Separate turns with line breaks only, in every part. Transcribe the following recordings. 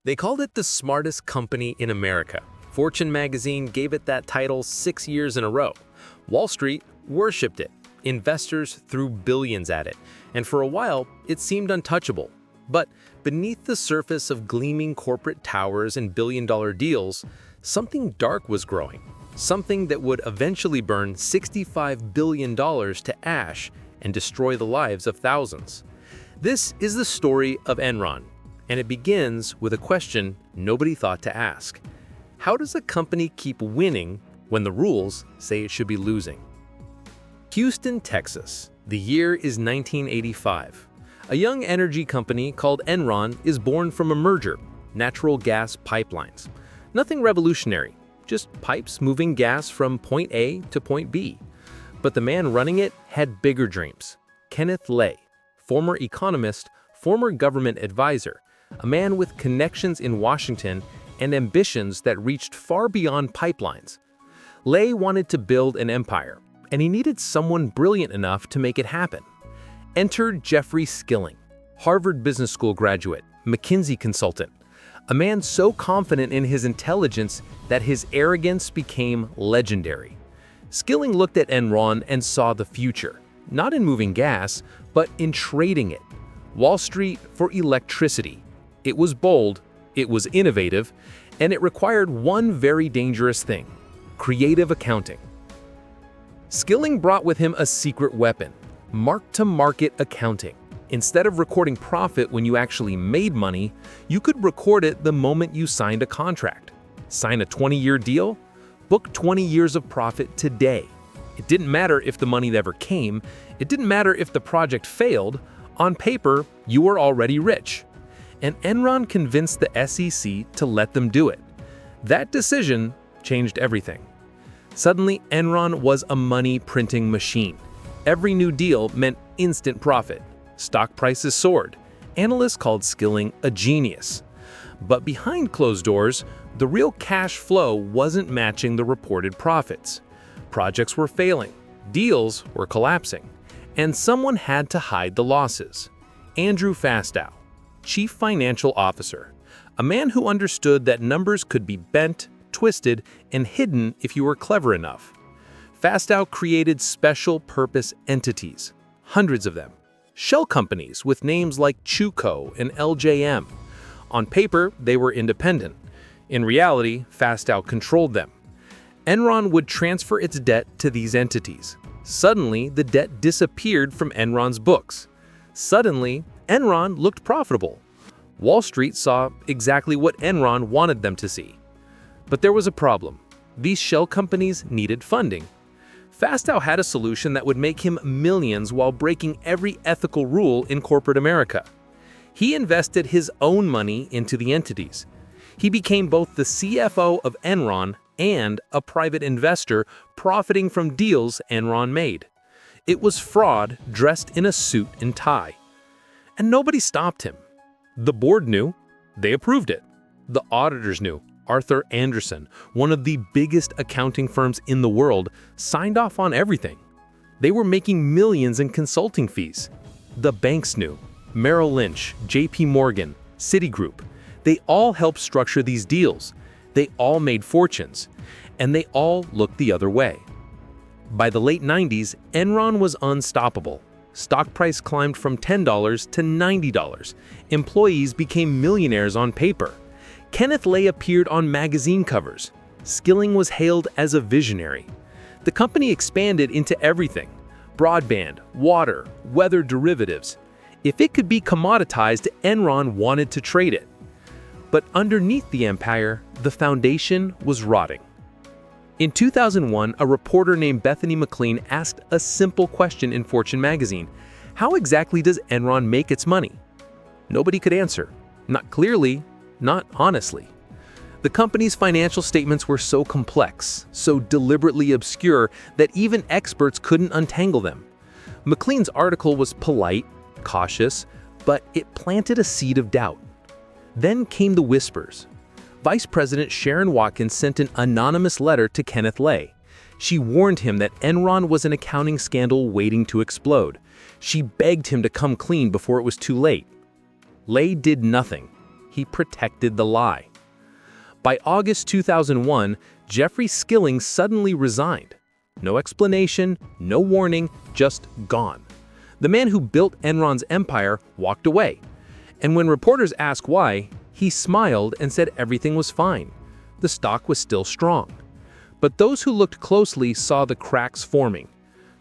They called it the smartest company in America. Fortune magazine gave it that title 6 years in a row. Wall Street worshipped it. Investors threw billions at it, and for a while, it seemed untouchable. But beneath the surface of gleaming corporate towers and billion-dollar deals, something dark was growing. Something that would eventually burn $65 billion to ash and destroy the lives of thousands. This is the story of Enron, and it begins with a question nobody thought to ask. How does a company keep winning when the rules say it should be losing? Houston, Texas. The year is 1985. A young energy company called Enron is born from a merger, natural gas pipelines. Nothing revolutionary, just pipes moving gas from point A to point B. But the man running it had bigger dreams. Kenneth Lay, former economist, former government advisor, a man with connections in Washington and ambitions that reached far beyond pipelines. Lay wanted to build an empire, and he needed someone brilliant enough to make it happen. Enter Jeffrey Skilling, Harvard Business School graduate, McKinsey consultant, a man so confident in his intelligence that his arrogance became legendary. Skilling looked at Enron and saw the future, not in moving gas, but in trading it. Wall Street for electricity. It was bold, it was innovative, and it required one very dangerous thing: creative accounting. Skilling brought with him a secret weapon: mark-to-market accounting. Instead of recording profit when you actually made money, you could record it the moment you signed a contract. Sign a 20-year deal? Book 20 years of profit today. It didn't matter if the money never came. It didn't matter if the project failed. On paper, you were already rich. And Enron convinced the SEC to let them do it. That decision changed everything. Suddenly, Enron was a money-printing machine. Every new deal meant instant profit. Stock prices soared. Analysts called Skilling a genius. But behind closed doors, the real cash flow wasn't matching the reported profits. Projects were failing, deals were collapsing, and someone had to hide the losses. Andrew Fastow, Chief Financial Officer, a man who understood that numbers could be bent, twisted, and hidden if you were clever enough. Fastow created special-purpose entities, hundreds of them, shell companies with names like Chuco and LJM. On paper, they were independent. In reality, Fastow controlled them. Enron would transfer its debt to these entities. Suddenly, the debt disappeared from Enron's books. Suddenly, Enron looked profitable. Wall Street saw exactly what Enron wanted them to see. But there was a problem. These shell companies needed funding. Fastow had a solution that would make him millions while breaking every ethical rule in corporate America. He invested his own money into the entities. He became both the CFO of Enron and a private investor profiting from deals Enron made. It was fraud dressed in a suit and tie. And nobody stopped him. The board knew. They approved it. The auditors knew. Arthur Andersen, one of the biggest accounting firms in the world, signed off on everything. They were making millions in consulting fees. The banks knew. Merrill Lynch, JP Morgan, Citigroup. They all helped structure these deals. They all made fortunes. And they all looked the other way. By the late 90s, Enron was unstoppable. Stock price climbed from $10 to $90. Employees became millionaires on paper. Kenneth Lay appeared on magazine covers. Skilling was hailed as a visionary. The company expanded into everything: broadband, water, weather derivatives. If it could be commoditized, Enron wanted to trade it. But underneath the empire, the foundation was rotting. In 2001, a reporter named Bethany McLean asked a simple question in Fortune magazine: how exactly does Enron make its money? Nobody could answer. Not clearly, not honestly. The company's financial statements were so complex, so deliberately obscure, that even experts couldn't untangle them. McLean's article was polite, cautious, but it planted a seed of doubt. Then came the whispers. Vice President Sharon Watkins sent an anonymous letter to Kenneth Lay. She warned him that Enron was an accounting scandal waiting to explode. She begged him to come clean before it was too late. Lay did nothing. he protected the lie. By August 2001, Jeffrey Skilling suddenly resigned. No explanation, no warning, just gone. The man who built Enron's empire walked away. And when reporters asked why, he smiled and said everything was fine. The stock was still strong. But those who looked closely saw the cracks forming.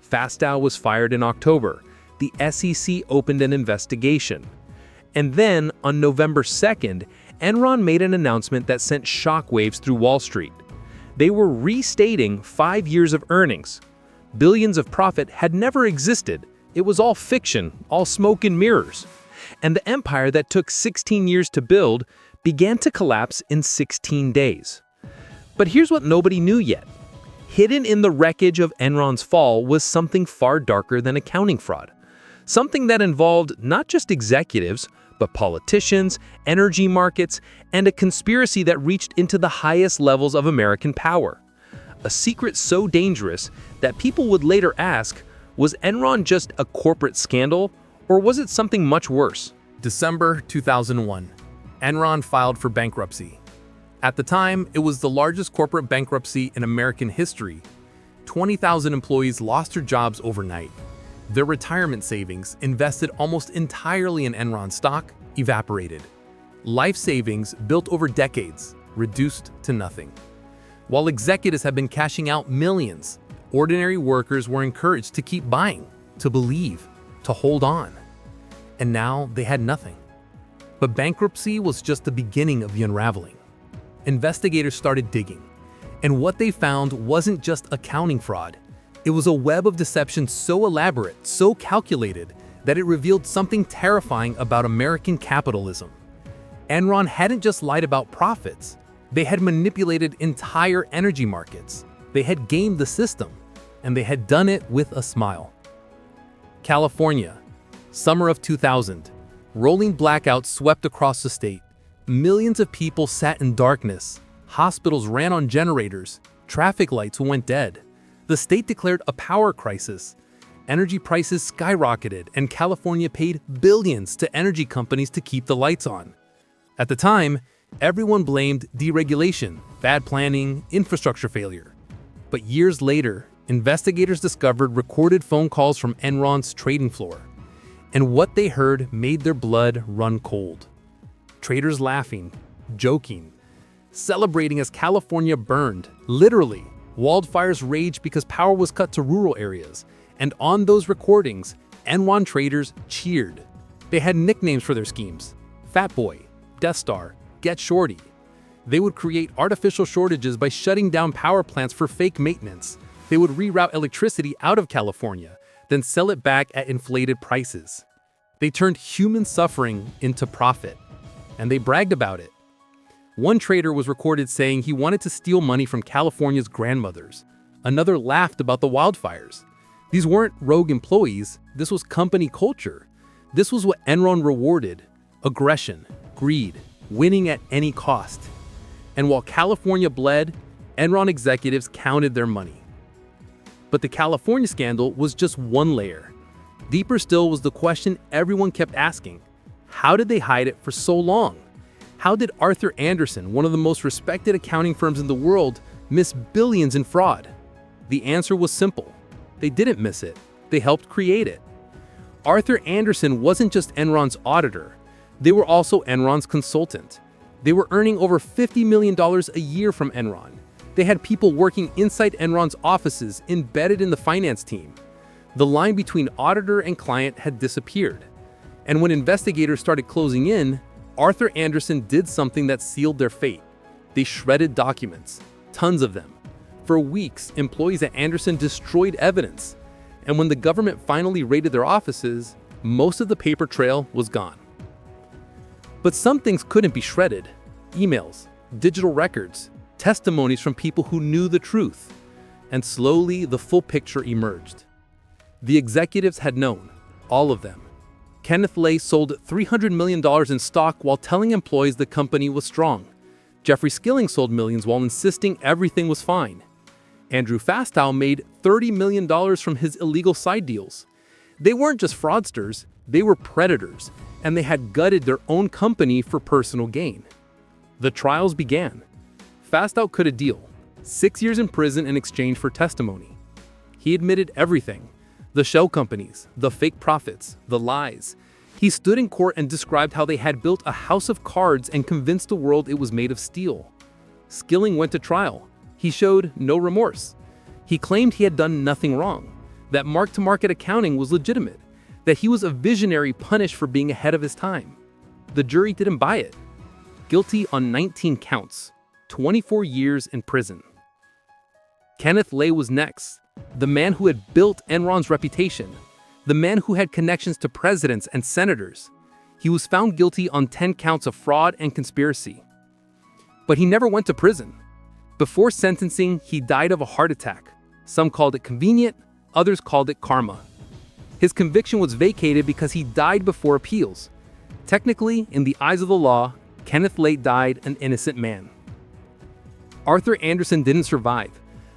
Fastow was fired in October. The SEC opened an investigation. And then, on November 2nd, Enron made an announcement that sent shockwaves through Wall Street. They were restating 5 years of earnings. Billions of profit had never existed. It was all fiction, all smoke and mirrors. And the empire that took 16 years to build began to collapse in 16 days. But here's what nobody knew yet. Hidden in the wreckage of Enron's fall was something far darker than accounting fraud. Something that involved not just executives, but politicians, energy markets, and a conspiracy that reached into the highest levels of American power. A secret so dangerous that people would later ask, was Enron just a corporate scandal, or was it something much worse?
December 2001. Enron filed for bankruptcy. At the time, it was the largest corporate bankruptcy in American history. 20,000 employees lost their jobs overnight. Their retirement savings, invested almost entirely in Enron stock, evaporated. Life savings, built over decades, reduced to nothing. While executives have been cashing out millions, ordinary workers were encouraged to keep buying, to believe, to hold on. And now they had nothing. But bankruptcy was just the beginning of the unraveling. Investigators started digging, and what they found wasn't just accounting fraud. It was a web of deception so elaborate, so calculated, that it revealed something terrifying about American capitalism. Enron hadn't just lied about profits. They had manipulated entire energy markets. They had gamed the system, and they had done it with a smile. California, summer of 2000. Rolling blackouts swept across the state. Millions of people sat in darkness. Hospitals ran on generators. Traffic lights went dead. The state declared a power crisis. Energy prices skyrocketed, and California paid billions to energy companies to keep the lights on. At the time, everyone blamed deregulation, bad planning, infrastructure failure. But years later, investigators discovered recorded phone calls from Enron's trading floor. And what they heard made their blood run cold. Traders laughing, joking, celebrating as California burned. Literally, wildfires raged because power was cut to rural areas. And on those recordings, Enron traders cheered. They had nicknames for their schemes: Fat Boy, Death Star, Get Shorty. They would create artificial shortages by shutting down power plants for fake maintenance. They would reroute electricity out of California, then sell it back at inflated prices. They turned human suffering into profit, and they bragged about it. One trader was recorded saying he wanted to steal money from California's grandmothers. Another laughed about the wildfires. These weren't rogue employees, this was company culture. This was what Enron rewarded: aggression, greed, winning at any cost. And while California bled, Enron executives counted their money. But the California scandal was just one layer. Deeper still was the question everyone kept asking: how did they hide it for so long? How did Arthur Andersen, one of the most respected accounting firms in the world, miss billions in fraud? The answer was simple. They didn't miss it. They helped create it. Arthur Andersen wasn't just Enron's auditor. They were also Enron's consultant. They were earning over $50 million a year from Enron. They had people working inside Enron's offices, embedded in the finance team. The line between auditor and client had disappeared. And when investigators started closing in, Arthur Andersen did something that sealed their fate. They shredded documents, tons of them. For weeks, employees at Andersen destroyed evidence. And when the government finally raided their offices, most of the paper trail was gone. But some things couldn't be shredded: emails, digital records, testimonies from people who knew the truth. And slowly, the full picture emerged. The executives had known, all of them. Kenneth Lay sold $300 million in stock while telling employees the company was strong. Jeffrey Skilling sold millions while insisting everything was fine. Andrew Fastow made $30 million from his illegal side deals. They weren't just fraudsters, they were predators, and they had gutted their own company for personal gain. The trials began. Fast out cut a deal, 6 years in prison in exchange for testimony. He admitted everything: the shell companies, the fake profits, the lies. He stood in court and described how they had built a house of cards and convinced the world it was made of steel. Skilling went to trial. He showed no remorse. He claimed he had done nothing wrong, that mark-to-market accounting was legitimate, that he was a visionary punished for being ahead of his time. The jury didn't buy it. Guilty on 19 counts, 24 years in prison. Kenneth Lay was next, the man who had built Enron's reputation, the man who had connections to presidents and senators. He was found guilty on 10 counts of fraud and conspiracy. But he never went to prison. Before sentencing, he died of a heart attack. Some called it convenient, others called it karma. His conviction was vacated because he died before appeals. Technically, in the eyes of the law, Kenneth Lay died an innocent man. Arthur Andersen didn't survive.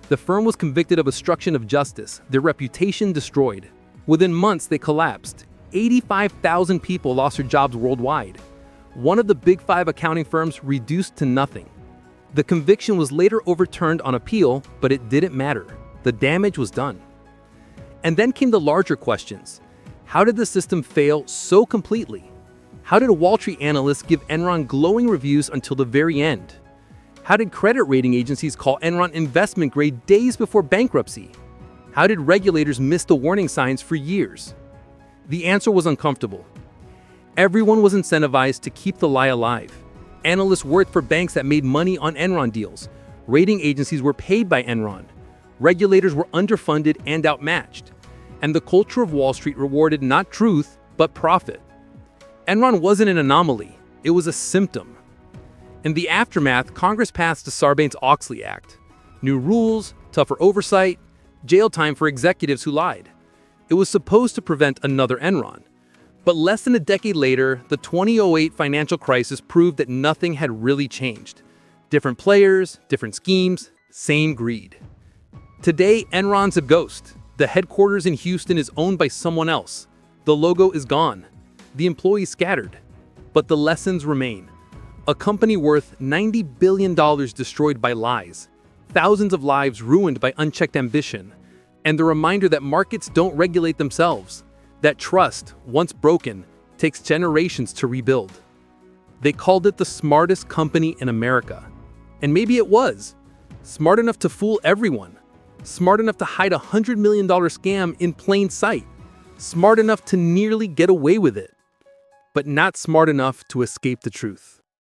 The firm was convicted of obstruction of justice, their reputation destroyed. Within months, they collapsed. 85,000 people lost their jobs worldwide. One of the big 5 accounting firms reduced to nothing. The conviction was later overturned on appeal, but it didn't matter. The damage was done. And then came the larger questions. How did the system fail so completely? How did Wall Street analysts give Enron glowing reviews until the very end? How did credit rating agencies call Enron investment grade days before bankruptcy? How did regulators miss the warning signs for years? The answer was uncomfortable. Everyone was incentivized to keep the lie alive. Analysts worked for banks that made money on Enron deals. Rating agencies were paid by Enron. Regulators were underfunded and outmatched. And the culture of Wall Street rewarded not truth, but profit. Enron wasn't an anomaly, it was a symptom. In the aftermath, Congress passed the Sarbanes-Oxley Act. New rules, tougher oversight, jail time for executives who lied. It was supposed to prevent another Enron. But less than a decade later, the 2008 financial crisis proved that nothing had really changed. Different players, different schemes, same greed. Today, Enron's a ghost. The headquarters in Houston is owned by someone else. The logo is gone. The employees scattered. But the lessons remain. A company worth $90 billion destroyed by lies. Thousands of lives ruined by unchecked ambition. And the reminder that markets don't regulate themselves. That trust, once broken, takes generations to rebuild. They called it the smartest company in America. And maybe it was. Smart enough to fool everyone. Smart enough to hide a $100 million scam in plain sight. Smart enough to nearly get away with it. But not smart enough to escape the truth.